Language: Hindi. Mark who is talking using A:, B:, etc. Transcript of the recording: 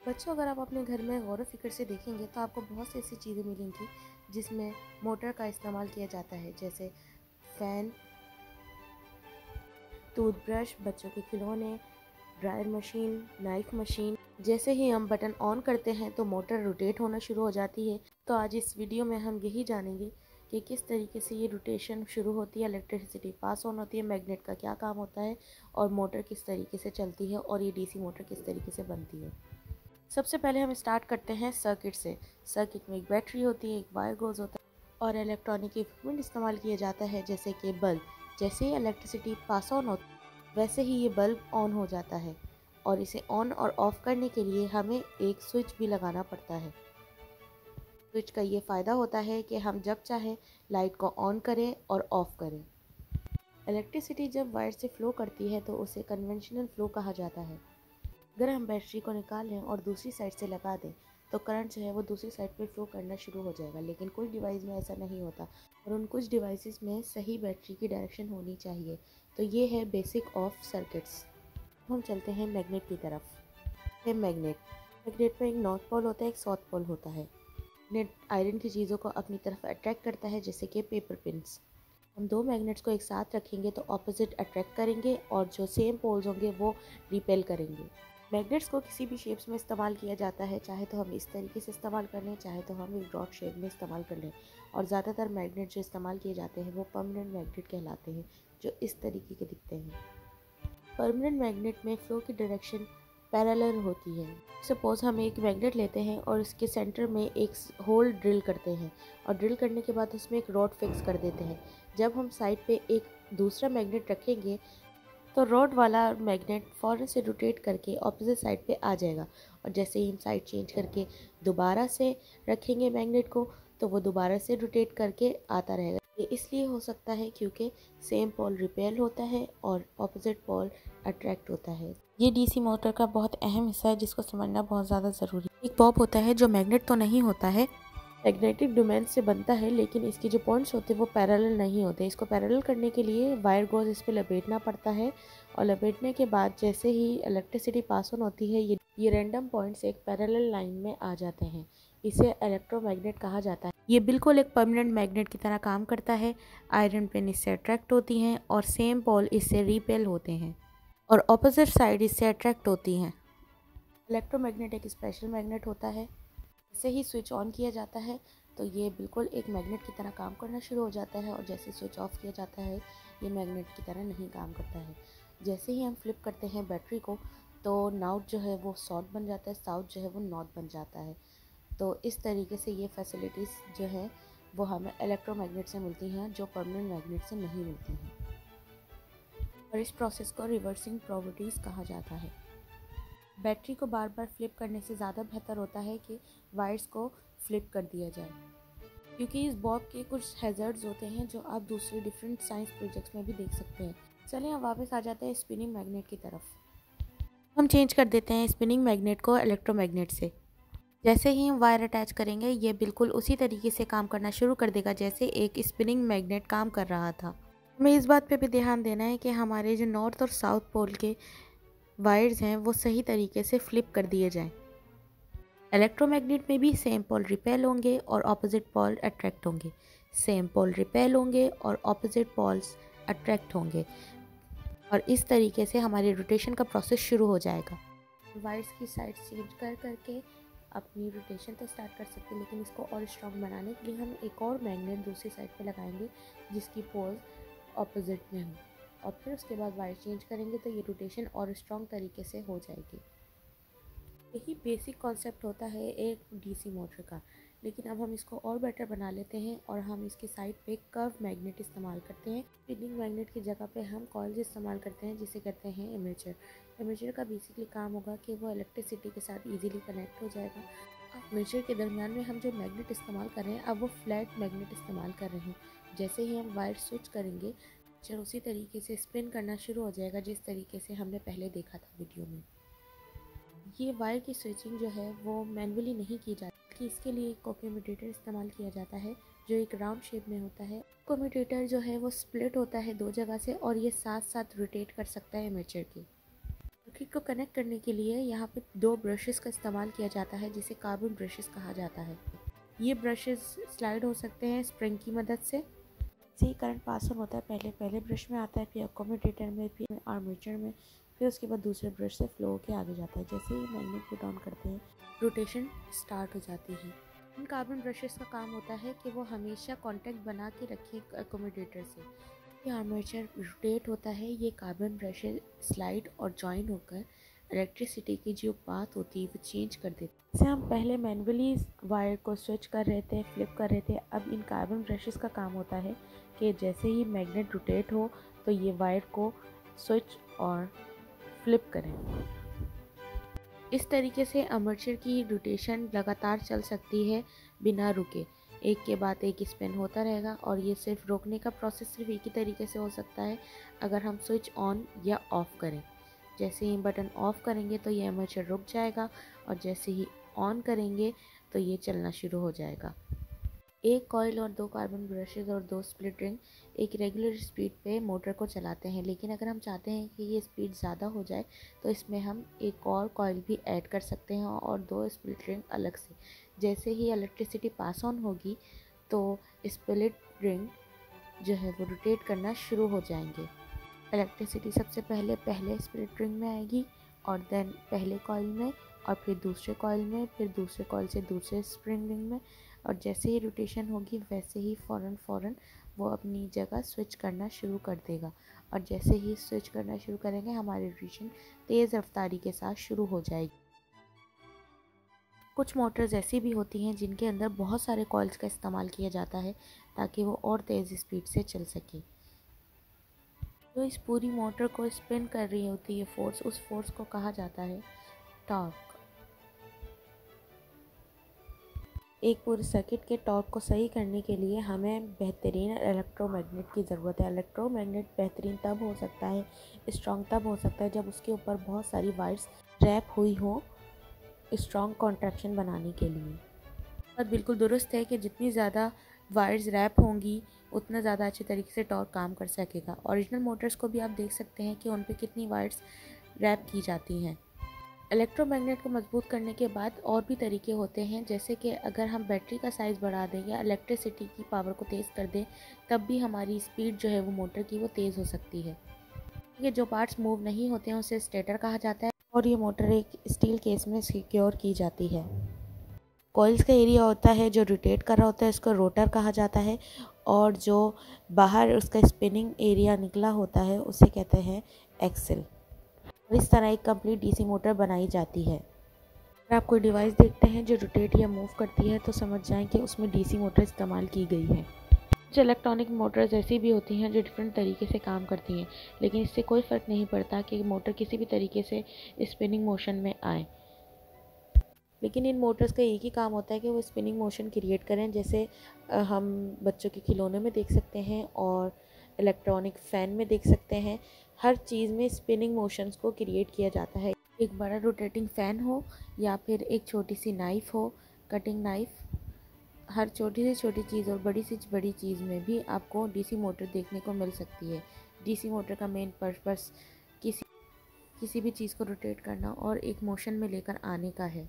A: बच्चों, अगर आप अपने घर में गौर व फिक्र से देखेंगे तो आपको बहुत सी ऐसी चीज़ें मिलेंगी जिसमें मोटर का इस्तेमाल किया जाता है, जैसे फ़ैन, टूथब्रश, बच्चों के खिलौने, ड्रायर मशीन, नाइफ मशीन। जैसे ही हम बटन ऑन करते हैं तो मोटर रोटेट होना शुरू हो जाती है। तो आज इस वीडियो में हम यही जानेंगे कि किस तरीके से ये रोटेशन शुरू होती है, इलेक्ट्रिसिटी पास ऑन होती है, मैग्नेट का क्या काम होता है और मोटर किस तरीके से चलती है और ये डीसी मोटर किस तरीके से बनती है। सबसे पहले हम स्टार्ट करते हैं सर्किट से। सर्किट में एक बैटरी होती है, एक वायर गोज होता है और इलेक्ट्रॉनिक इक्विपमेंट इस्तेमाल किया जाता है, जैसे कि बल्ब। जैसे ही इलेक्ट्रिसिटी पास ऑन होती है वैसे ही ये बल्ब ऑन हो जाता है और इसे ऑन और ऑफ करने के लिए हमें एक स्विच भी लगाना पड़ता है। स्विच का ये फ़ायदा होता है कि हम जब चाहें लाइट को ऑन करें और ऑफ करें। इलेक्ट्रिसिटी जब वायर से फ्लो करती है तो उसे कन्वेंशनल फ्लो कहा जाता है। अगर हम बैटरी को निकाल लें और दूसरी साइड से लगा दें तो करंट जो है वो दूसरी साइड पे फ्लो करना शुरू हो जाएगा, लेकिन कुछ डिवाइस में ऐसा नहीं होता और उन कुछ डिवाइसेस में सही बैटरी की डायरेक्शन होनी चाहिए। तो ये है बेसिक ऑफ सर्किट्स। हम चलते हैं मैग्नेट की तरफ। है मैग्नेट। मैग्नेट में एक नॉर्थ पोल होता है, एक साउथ पोल होता है। मैग्नेट आयरन की चीज़ों को अपनी तरफ अट्रैक्ट करता है, जैसे कि पेपर पिन्स। हम दो मैग्नेट्स को एक साथ रखेंगे तो ऑपोजिट अट्रैक्ट करेंगे और जो सेम पोल्स होंगे वो रिपेल करेंगे। मैग्नेट्स को किसी भी शेप्स में इस्तेमाल किया जाता है, चाहे तो हम इस तरीके से इस्तेमाल कर लें, चाहे तो हम एक रॉड शेप में इस्तेमाल कर लें। और ज़्यादातर मैग्नेट जो इस्तेमाल किए जाते हैं वो परमानेंट मैग्नेट कहलाते हैं, जो इस तरीके के दिखते हैं। परमानेंट मैग्नेट में फ्लो की डायरेक्शन पैरेलल होती है। सपोज हम एक मैग्नेट लेते हैं और इसके सेंटर में एक होल ड्रिल करते हैं और ड्रिल करने के बाद उसमें एक रॉड फिक्स कर देते हैं। जब हम साइड पे एक दूसरा मैग्नेट रखेंगे तो रॉड वाला मैग्नेट फ़ौरन से रोटेट करके ऑपोजिट साइड पे आ जाएगा और जैसे ही हम साइड चेंज करके दोबारा से रखेंगे मैग्नेट को तो वो दोबारा से रोटेट करके आता रहेगा। ये इसलिए हो सकता है क्योंकि सेम पोल रिपेल होता है और ऑपोजिट पोल अट्रैक्ट होता है। ये डीसी मोटर का बहुत अहम हिस्सा है जिसको समझना बहुत ज़्यादा ज़रूरी है। एक बॉब होता है जो मैग्नेट तो नहीं होता है, मैग्नेटिक डोमेन से बनता है, लेकिन इसके जो पॉइंट्स होते हैं वो पैरेलल नहीं होते। इसको पैरेलल करने के लिए वायर गोज इस पर लपेटना पड़ता है और लपेटने के बाद जैसे ही इलेक्ट्रिसिटी पास ऑन होती है ये रैंडम पॉइंट्स एक पैरेलल लाइन में आ जाते हैं। इसे इलेक्ट्रोमैग्नेट कहा जाता है। ये बिल्कुल एक परमानेंट मैग्नेट की तरह काम करता है। आयरन पिन इससे अट्रैक्ट होती हैं और सेम पोल इससे रिपेल होते हैं और ऑपोजिट साइड इससे अट्रैक्ट होती हैं। इलेक्ट्रोमैग्नेट एक स्पेशल मैग्नेट होता है। जैसे ही स्विच ऑन किया जाता है तो ये बिल्कुल एक मैग्नेट की तरह काम करना शुरू हो जाता है और जैसे स्विच ऑफ किया जाता है ये मैग्नेट की तरह नहीं काम करता है। जैसे ही हम फ्लिप करते हैं बैटरी को तो नॉर्थ जो है वो साउथ बन जाता है, साउथ जो है वो नॉर्थ बन जाता है। तो इस तरीके से ये फैसिलिटीज़ जो है वो हमें इलेक्ट्रोमैग्नेट से मिलती हैं, जो परमानेंट मैग्नेट से नहीं मिलती हैं। और इस प्रोसेस को रिवर्सिंग प्रॉपर्टीज़ कहा जाता है। बैटरी को बार बार फ्लिप करने से ज़्यादा बेहतर होता है कि वायर्स को फ्लिप कर दिया जाए, क्योंकि इस बॉब के कुछ हैज़र्ड्स होते हैं जो आप दूसरे डिफरेंट साइंस प्रोजेक्ट्स में भी देख सकते हैं। चलिए अब वापस आ जाते हैं स्पिनिंग मैग्नेट की तरफ। हम चेंज कर देते हैं स्पिनिंग मैग्नेट को इलेक्ट्रोमैग्नेट से। जैसे ही हम वायर अटैच करेंगे ये बिल्कुल उसी तरीके से काम करना शुरू कर देगा जैसे एक स्पिनिंग मैग्नेट काम कर रहा था। हमें इस बात पे भी ध्यान देना है कि हमारे जो नॉर्थ और साउथ पोल के वायर्स हैं वो सही तरीके से फ्लिप कर दिए जाएं। इलेक्ट्रोमैग्नेट में भी सेम पोल रिपेल होंगे और ऑपोजिट पोल अट्रैक्ट होंगे, सेम पोल रिपेल होंगे और ऑपोजिट पोल्स अट्रैक्ट होंगे और इस तरीके से हमारी रोटेशन का प्रोसेस शुरू हो जाएगा। वायर्स की साइड चेंज कर करके अपनी रोटेशन तो स्टार्ट कर सकते हैं, लेकिन इसको और स्ट्रॉन्ग बनाने के लिए हम एक और मैग्नेट दूसरी साइड पे लगाएंगे जिसकी पोल ऑपोजिट में हो और फिर उसके बाद वायर चेंज करेंगे तो ये रोटेशन और स्ट्रॉन्ग तरीके से हो जाएगी। यही बेसिक कॉन्सेप्ट होता है एक डीसी मोटर का, लेकिन अब हम इसको और बेटर बना लेते हैं और हम इसकी साइड पे कर्व मैग्नेट इस्तेमाल करते हैं। स्पिनिंग मैग्नेट की जगह पे हम कॉइल्स इस्तेमाल करते हैं जिसे कहते हैं एमेचर। एमेचर का बेसिकली काम होगा कि वो इलेक्ट्रिसिटी के साथ इजीली कनेक्ट हो जाएगा। आर्मेचर के दरमियान में हम जो मैग्नेट इस्तेमाल कर रहे हैं अब वो फ्लैट मैग्नेट इस्तेमाल कर रहे हैं। जैसे ही हम वायर स्विच करेंगे आर्मेचर उसी तरीके से स्पिन करना शुरू हो जाएगा जिस तरीके से हमने पहले देखा था वीडियो में। ये वायर की स्विचिंग जो है वो मैनुअली नहीं की जाती कि इसके लिए एक कम्यूटेटर इस्तेमाल किया जाता है जो एक राउंड शेप में होता है। कम्यूटेटर जो है वो स्प्लिट होता है दो जगह से और ये साथ साथ रोटेट कर सकता है आर्मेचर की। सर्किट को कनेक्ट करने के लिए यहाँ पे 2 ब्रशेस का इस्तेमाल किया जाता है जिसे कार्बन ब्रशेस कहा जाता है। ये ब्रशेस स्लाइड हो सकते हैं स्प्रिंग की मदद से। जैसे ही करंट पास ऑन होता है पहले ब्रश में आता है, फिर अकोमोडेटर में, फिर आर्मेचर में, फिर उसके बाद दूसरे ब्रश से फ्लो होकर आगे जाता है। जैसे ही मैग्नेट पुट ऑन करते हैं रोटेशन स्टार्ट हो जाती है। इन कार्बन ब्रशेस का काम होता है कि वो हमेशा कांटेक्ट बना के रखें अकोमोडेटर से। ये आर्मेचर रोटेट होता है, ये कार्बन ब्रशेस स्लाइड और जॉइन होकर इलेक्ट्रिसिटी की जो बात होती है वो चेंज कर देते हैं। जैसे हम पहले मैनुअली वायर को स्विच कर रहे थे, फ्लिप कर रहे थे, अब इन कार्बन ब्रशेस का काम होता है कि जैसे ही मैग्नेट रोटेट हो तो ये वायर को स्विच और फ्लिप करें। इस तरीके से आर्मेचर की रोटेशन लगातार चल सकती है बिना रुके, एक के बाद एक स्पिन होता रहेगा। और ये सिर्फ रोकने का प्रोसेस सिर्फ एक ही तरीके से हो सकता है अगर हम स्विच ऑन या ऑफ़ करें। जैसे ही बटन ऑफ़ करेंगे तो ये आर्मेचर रुक जाएगा और जैसे ही ऑन करेंगे तो ये चलना शुरू हो जाएगा। एक कॉइल और 2 कार्बन ब्रशेस और 2 स्प्लिट रिंग एक रेगुलर स्पीड पे मोटर को चलाते हैं, लेकिन अगर हम चाहते हैं कि ये स्पीड ज़्यादा हो जाए तो इसमें हम एक और कॉइल भी ऐड कर सकते हैं और 2 स्प्लिट रिंग अलग से। जैसे ही इलेक्ट्रिसिटी पास ऑन होगी तो स्प्लिट रिंग जो है वो रोटेट करना शुरू हो जाएंगे। इलेक्ट्रिसिटी सबसे पहले स्प्लिट रिंग में आएगी और देन पहले कॉइल में और फिर दूसरे कॉइल में, फिर दूसरे कॉइल से दूसरे स्प्रिंग रिंग में। और जैसे ही रोटेशन होगी वैसे ही फ़ौरन वो अपनी जगह स्विच करना शुरू कर देगा। और जैसे ही स्विच करना शुरू करेंगे हमारी रोटेशन तेज़ रफ्तारी के साथ शुरू हो जाएगी। कुछ मोटर्स ऐसी भी होती हैं जिनके अंदर बहुत सारे कॉइल्स का इस्तेमाल किया जाता है ताकि वो और तेज़ स्पीड से चल सके। तो इस पूरी मोटर को स्पिन कर रही होती है फोर्स, उस फोर्स को कहा जाता है टॉर्क। एक पूरे सर्किट के टॉर्क को सही करने के लिए हमें बेहतरीन इलेक्ट्रोमैग्नेट की ज़रूरत है। इलेक्ट्रोमैग्नेट बेहतरीन तब हो सकता है, स्ट्रॉन्ग तब हो सकता है जब उसके ऊपर बहुत सारी वायर्स रैप हुई हो स्ट्रॉन्ग कॉन्ट्रैक्शन बनाने के लिए। और बिल्कुल दुरुस्त है कि जितनी ज़्यादा वायर्स रैप होंगी उतना ज़्यादा अच्छे तरीके से टॉर्क काम कर सकेगा। ओरिजिनल मोटर्स को भी आप देख सकते हैं कि उन पे कितनी वायर्स रैप की जाती हैं। इलेक्ट्रोमैग्नेट को मजबूत करने के बाद और भी तरीके होते हैं, जैसे कि अगर हम बैटरी का साइज़ बढ़ा दें या इलेक्ट्रिसिटी की पावर को तेज़ कर दें तब भी हमारी स्पीड जो है वो मोटर की वो तेज़ हो सकती है। ये जो पार्ट्स मूव नहीं होते हैं उसे स्टेटर कहा जाता है और ये मोटर एक स्टील केस में सिक्योर की जाती है। कॉइल्स का एरिया होता है जो रोटेट कर रहा होता है उसको रोटर कहा जाता है और जो बाहर उसका स्पिनिंग एरिया निकला होता है उसे कहते हैं एक्सेल। और इस तरह एक कंप्लीट डीसी मोटर बनाई जाती है। अगर आप कोई डिवाइस देखते हैं जो रोटेट या मूव करती है तो समझ जाएं कि उसमें डीसी मोटर इस्तेमाल की गई है। कुछ इलेक्ट्रॉनिक मोटर्स ऐसी भी होती हैं जो डिफरेंट तरीके से काम करती हैं, लेकिन इससे कोई फ़र्क नहीं पड़ता कि मोटर किसी भी तरीके से स्पिनिंग मोशन में आए। लेकिन इन मोटर्स का एक ही काम होता है कि वो स्पिनिंग मोशन क्रिएट करें। जैसे हम बच्चों के खिलौने में देख सकते हैं और इलेक्ट्रॉनिक फ़ैन में देख सकते हैं, हर चीज़ में स्पिनिंग मोशंस को क्रिएट किया जाता है। एक बड़ा रोटेटिंग फ़ैन हो या फिर एक छोटी सी नाइफ़ हो, कटिंग नाइफ़, हर छोटी से छोटी चीज़ और बड़ी से बड़ी चीज़ में भी आपको डीसी मोटर देखने को मिल सकती है। डीसी मोटर का मेन पर्पस किसी भी चीज़ को रोटेट करना और एक मोशन में लेकर आने का है।